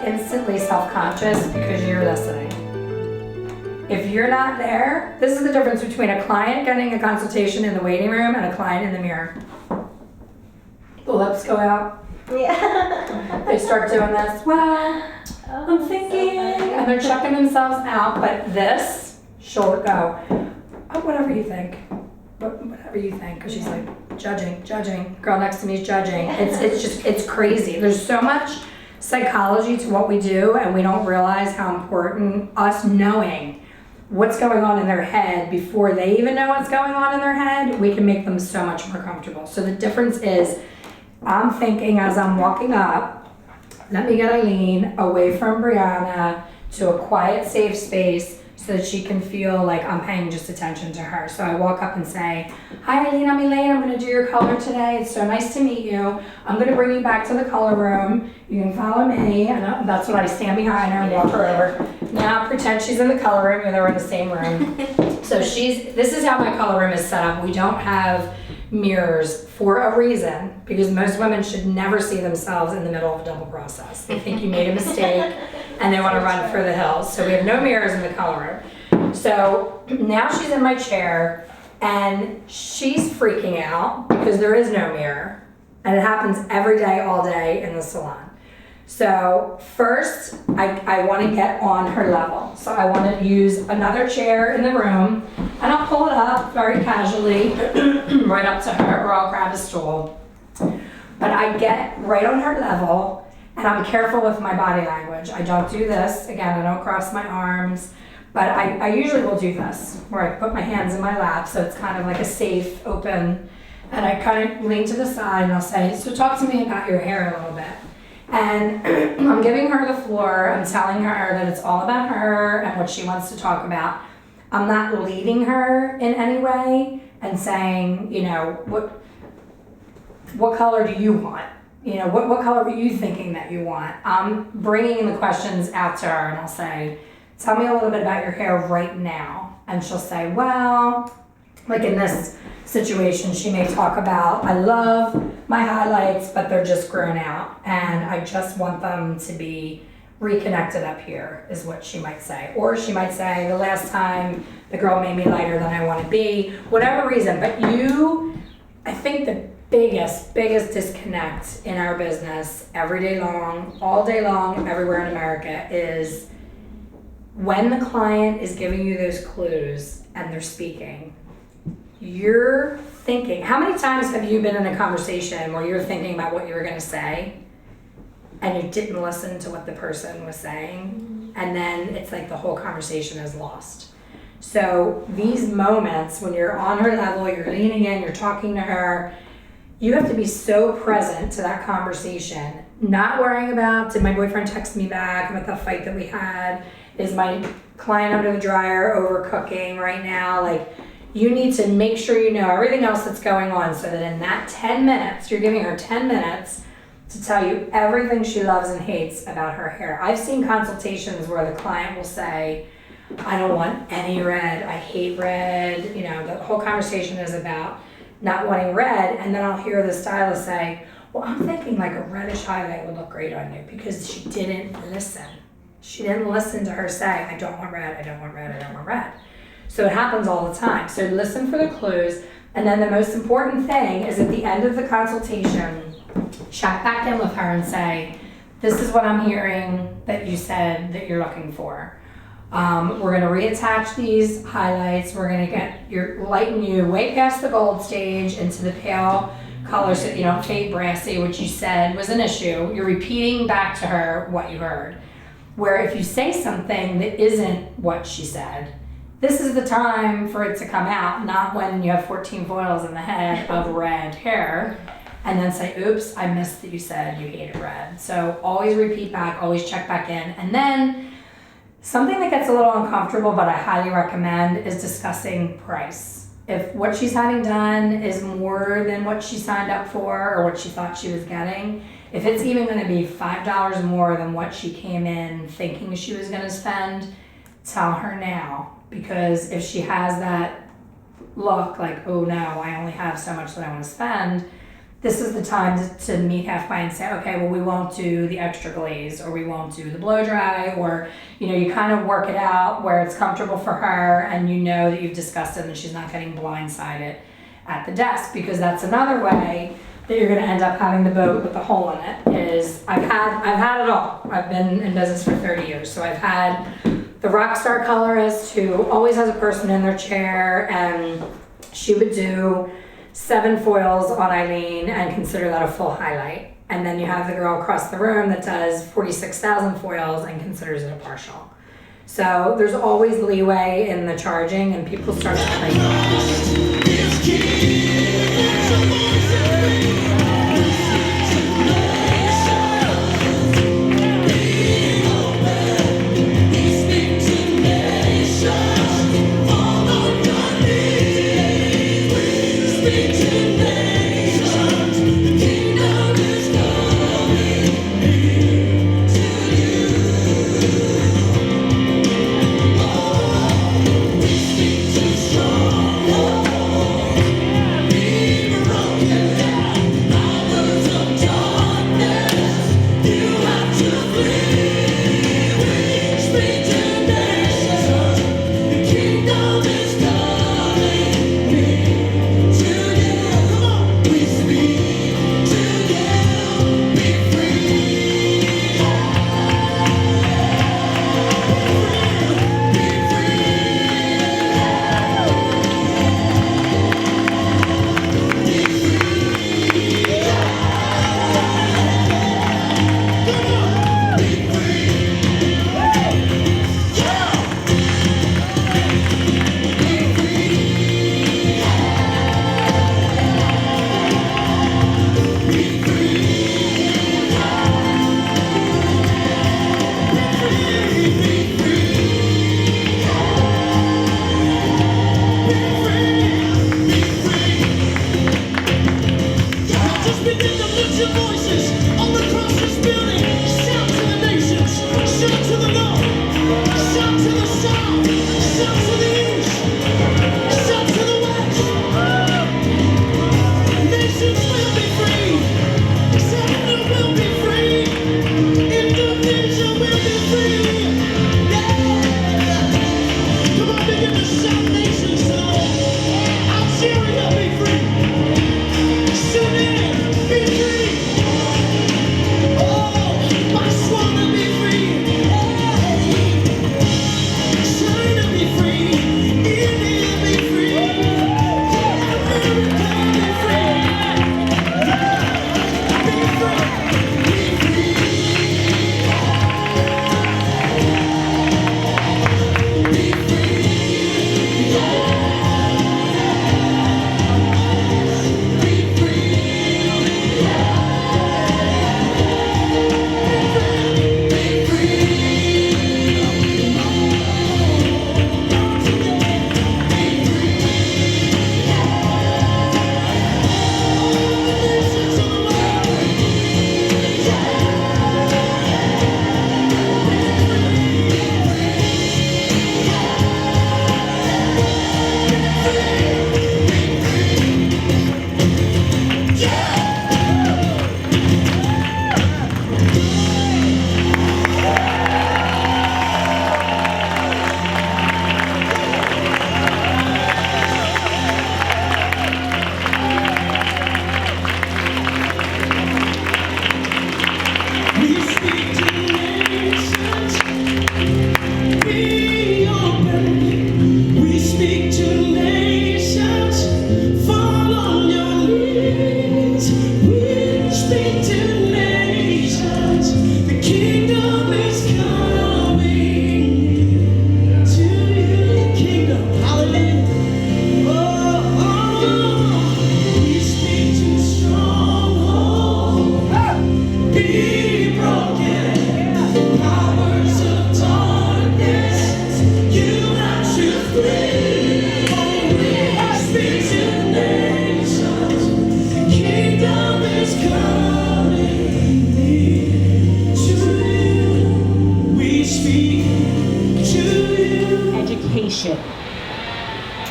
instantly self-conscious because you're listening. If you're not there, this is the difference between a client getting a consultation in the waiting room and a client in the mirror. The lips go out. Yeah. They start doing this, well, I'm thinking, and they're checking themselves out, but this, she'll go, oh, whatever you think. Whatever you think, because she's like, judging. Girl next to me is judging. It's crazy. There's so much psychology to what we do, and we don't realize how important us knowing what's going on in their head before they even know what's going on in their head, we can make them so much more comfortable. So the difference is, I'm thinking as I'm walking up, let me get Eileen away from Brianna to a quiet, safe space so that she can feel like I'm paying just attention to her. So I walk up and say, hi Eileen, I'm Elaine, I'm gonna do your color today. It's so nice to meet you. I'm gonna bring you back to the color room. You can follow me. And that's when I stand behind her and walk her over. Now pretend she's in the color room, and we're in the same room. So this is how my color room is set up. We don't have mirrors for a reason, because most women should never see themselves in the middle of a double process. They think you made a mistake and they want to run for the hills. So we have no mirrors in the color room. So now she's in my chair and she's freaking out because there is no mirror, and it happens every day, all day in the salon. So first, I want to get on her level. So I want to use another chair in the room, and I'll pull it up very casually, right up to her, or I'll grab a stool. But I get right on her level, and I'm careful with my body language. I don't do this. Again, I don't cross my arms, but I usually will do this, where I put my hands in my lap, so it's kind of like a safe, open, and I kind of lean to the side, and I'll say, so talk to me about your hair a little bit. And I'm giving her the floor. I'm telling her that it's all about her and what she wants to talk about. I'm not leading her in any way and saying, you know, what color do you want? You know, what color were you thinking that you want? I'm bringing the questions out to her, and I'll say, tell me a little bit about your hair right now. And she'll say, well, like in this situation, she may talk about, I love my highlights, but they're just grown out, and I just want them to be reconnected up here, is what she might say. Or she might say, the last time the girl made me lighter than I want to be, whatever reason. But I think the biggest disconnect in our business every day long, all day long, everywhere in America, is when the client is giving you those clues and they're speaking, you're thinking, how many times have you been in a conversation where you're thinking about what you were going to say and you didn't listen to what the person was saying, and then it's like the whole conversation is lost? So these moments when you're on her level, you're leaning in, you're talking to her, you have to be so present to that conversation, not worrying about, did my boyfriend text me back about the fight that we had? Is my client under the dryer overcooking right now? Like, you need to make sure you know everything else that's going on, so that in that 10 minutes, you're giving her 10 minutes to tell you everything she loves and hates about her hair. I've seen consultations where the client will say, I don't want any red, I hate red. You know, the whole conversation is about not wanting red, and then I'll hear the stylist say, well, I'm thinking like a reddish highlight would look great on you, because she didn't listen. She didn't listen to her say, I don't want red, I don't want red, I don't want red. So it happens all the time. So listen for the clues. And then the most important thing is at the end of the consultation, check back in with her and say, this is what I'm hearing that you said that you're looking for. We're gonna reattach these highlights. We're gonna lighten you way past the gold stage into the pale color so that you don't fade brassy, which you said was an issue. You're repeating back to her what you heard. Where if you say something that isn't what she said, this is the time for it to come out, not when you have 14 foils in the head of red hair, and then say, oops, I missed that you said you hated red. So always repeat back, always check back in. And then something that gets a little uncomfortable, but I highly recommend, is discussing price. If what she's having done is more than what she signed up for or what she thought she was getting, if it's even gonna be $5 more than what she came in thinking she was gonna spend, tell her now. Because if she has that look like, oh no, I only have so much that I want to spend, this is the time to meet halfway and say, okay, well, we won't do the extra glaze, or we won't do the blow dry, or, you kind of work it out where it's comfortable for her and you know that you've discussed it and she's not getting blindsided at the desk. Because that's another way that you're going to end up having the boat with the hole in it. Is I've had it all. I've been in business for 30 years. So I've had the rock star colorist who always has a person in their chair, and she would do 7 foils on Eileen and consider that a full highlight. And then you have the girl across the room that does 46,000 foils and considers it a partial. So there's always leeway in the charging, and people start to play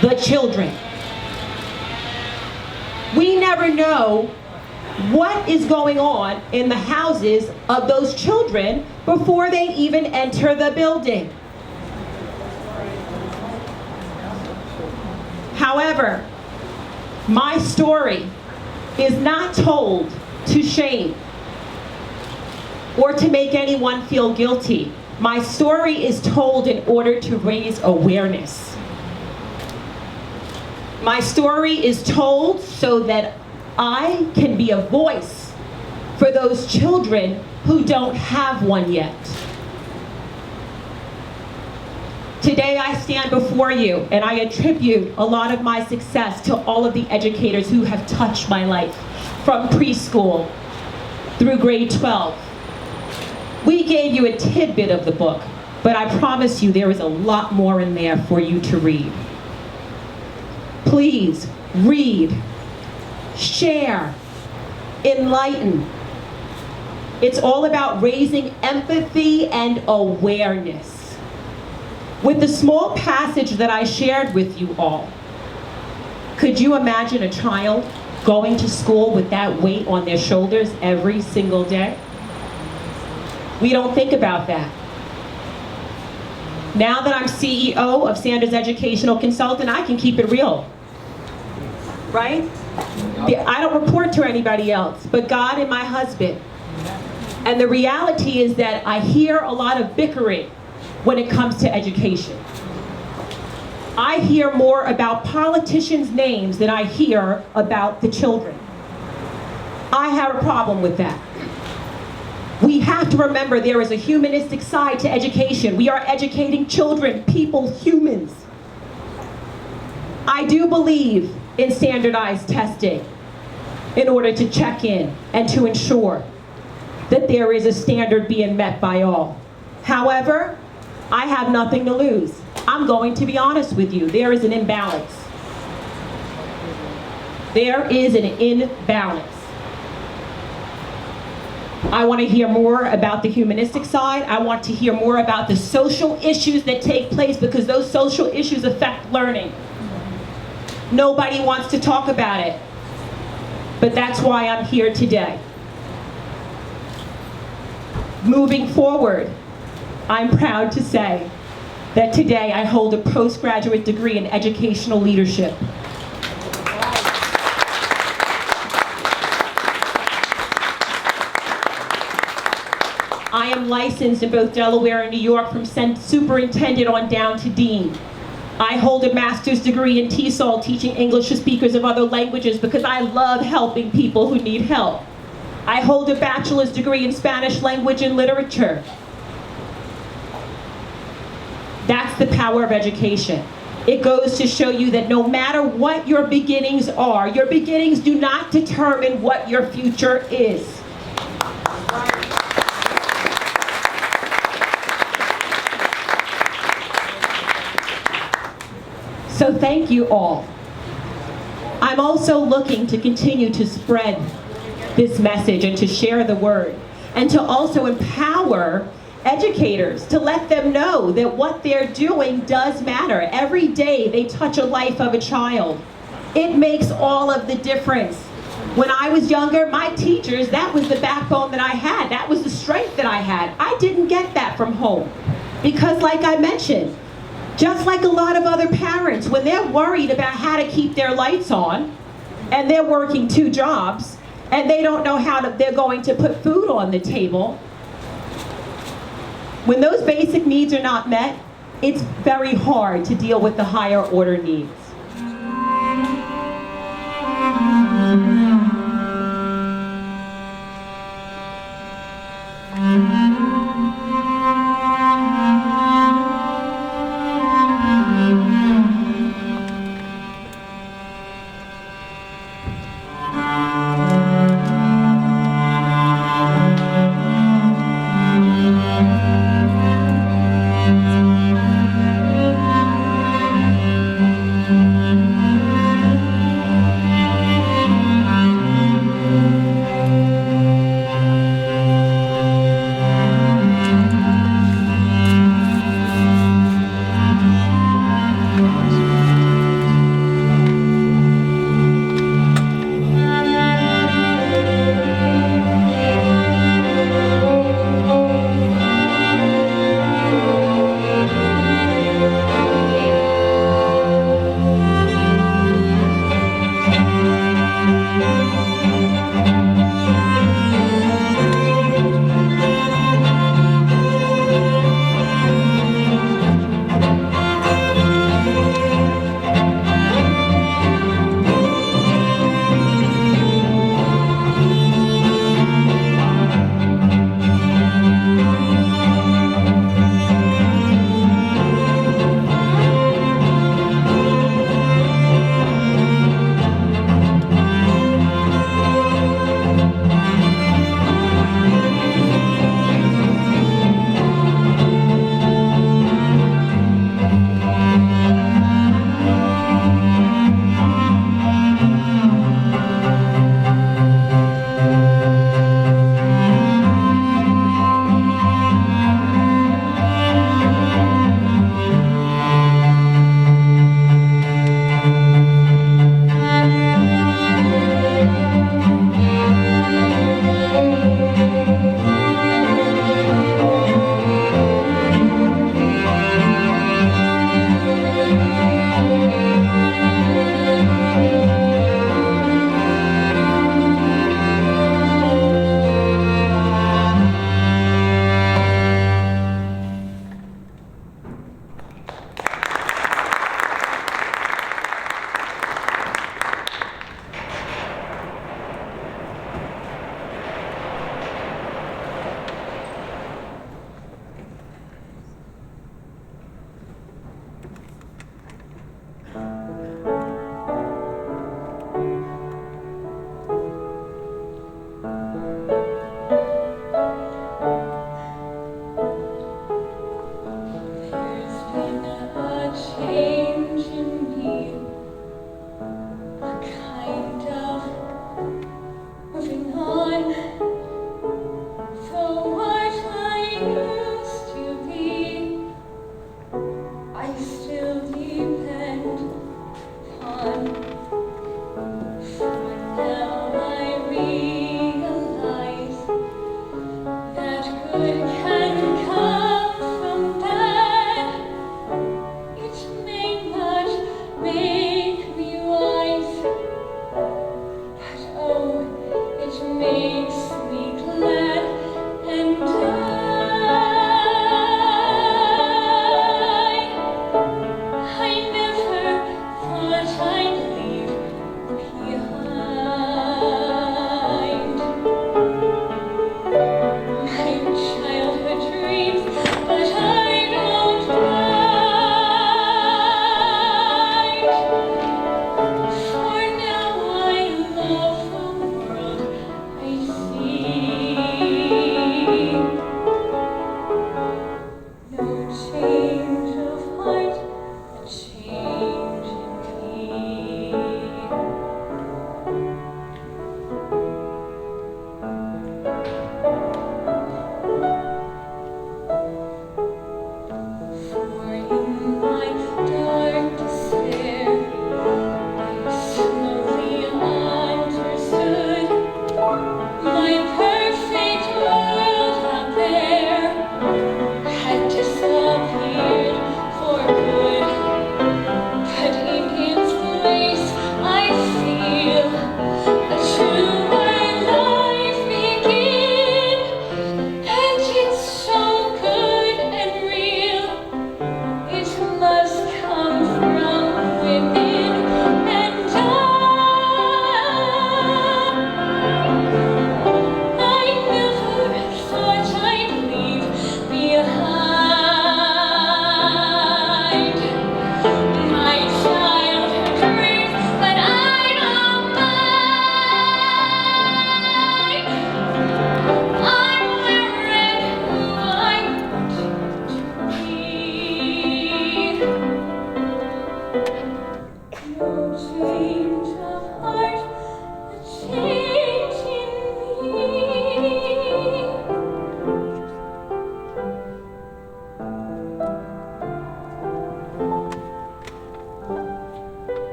the children. We never know what is going on in the houses of those children before they even enter the building. However, my story is not told to shame or to make anyone feel guilty. My story is told in order to raise awareness. My story is told so that I can be a voice for those children who don't have one yet. Today I stand before you and I attribute a lot of my success to all of the educators who have touched my life from preschool through grade 12. We gave you a tidbit of the book, but I promise you there is a lot more in there for you to read. Please read, share, enlighten. It's all about raising empathy and awareness. With the small passage that I shared with you all, could you imagine a child going to school with that weight on their shoulders every single day? We don't think about that. Now that I'm CEO of Sanders Educational Consultant, I can keep it real, right? I don't report to anybody else, but God and my husband. And the reality is that I hear a lot of bickering when it comes to education. I hear more about politicians' names than I hear about the children. I have a problem with that. We have to remember there is a humanistic side to education. We are educating children, people, humans. I do believe in standardized testing in order to check in and to ensure that there is a standard being met by all. However, I have nothing to lose. I'm going to be honest with you. There is an imbalance. There is an imbalance. I want to hear more about the humanistic side. I want to hear more about the social issues that take place because those social issues affect learning. Nobody wants to talk about it. But that's why I'm here today. Moving forward, I'm proud to say that today I hold a postgraduate degree in educational leadership. I am licensed in both Delaware and New York from superintendent on down to dean. I hold a master's degree in TESOL, teaching English to speakers of other languages, because I love helping people who need help. I hold a bachelor's degree in Spanish language and literature. That's the power of education. It goes to show you that no matter what your beginnings are, your beginnings do not determine what your future is. So thank you all. I'm also looking to continue to spread this message and to share the word, and to also empower educators, to let them know that what they're doing does matter. Every day they touch a life of a child. It makes all of the difference. When I was younger, my teachers, that was the backbone that I had. That was the strength that I had. I didn't get that from home. Because like I mentioned, just like a lot of other parents, when they're worried about how to keep their lights on, and they're working 2 jobs, and they don't know how they're going to put food on the table, when those basic needs are not met, it's very hard to deal with the higher order needs. you need.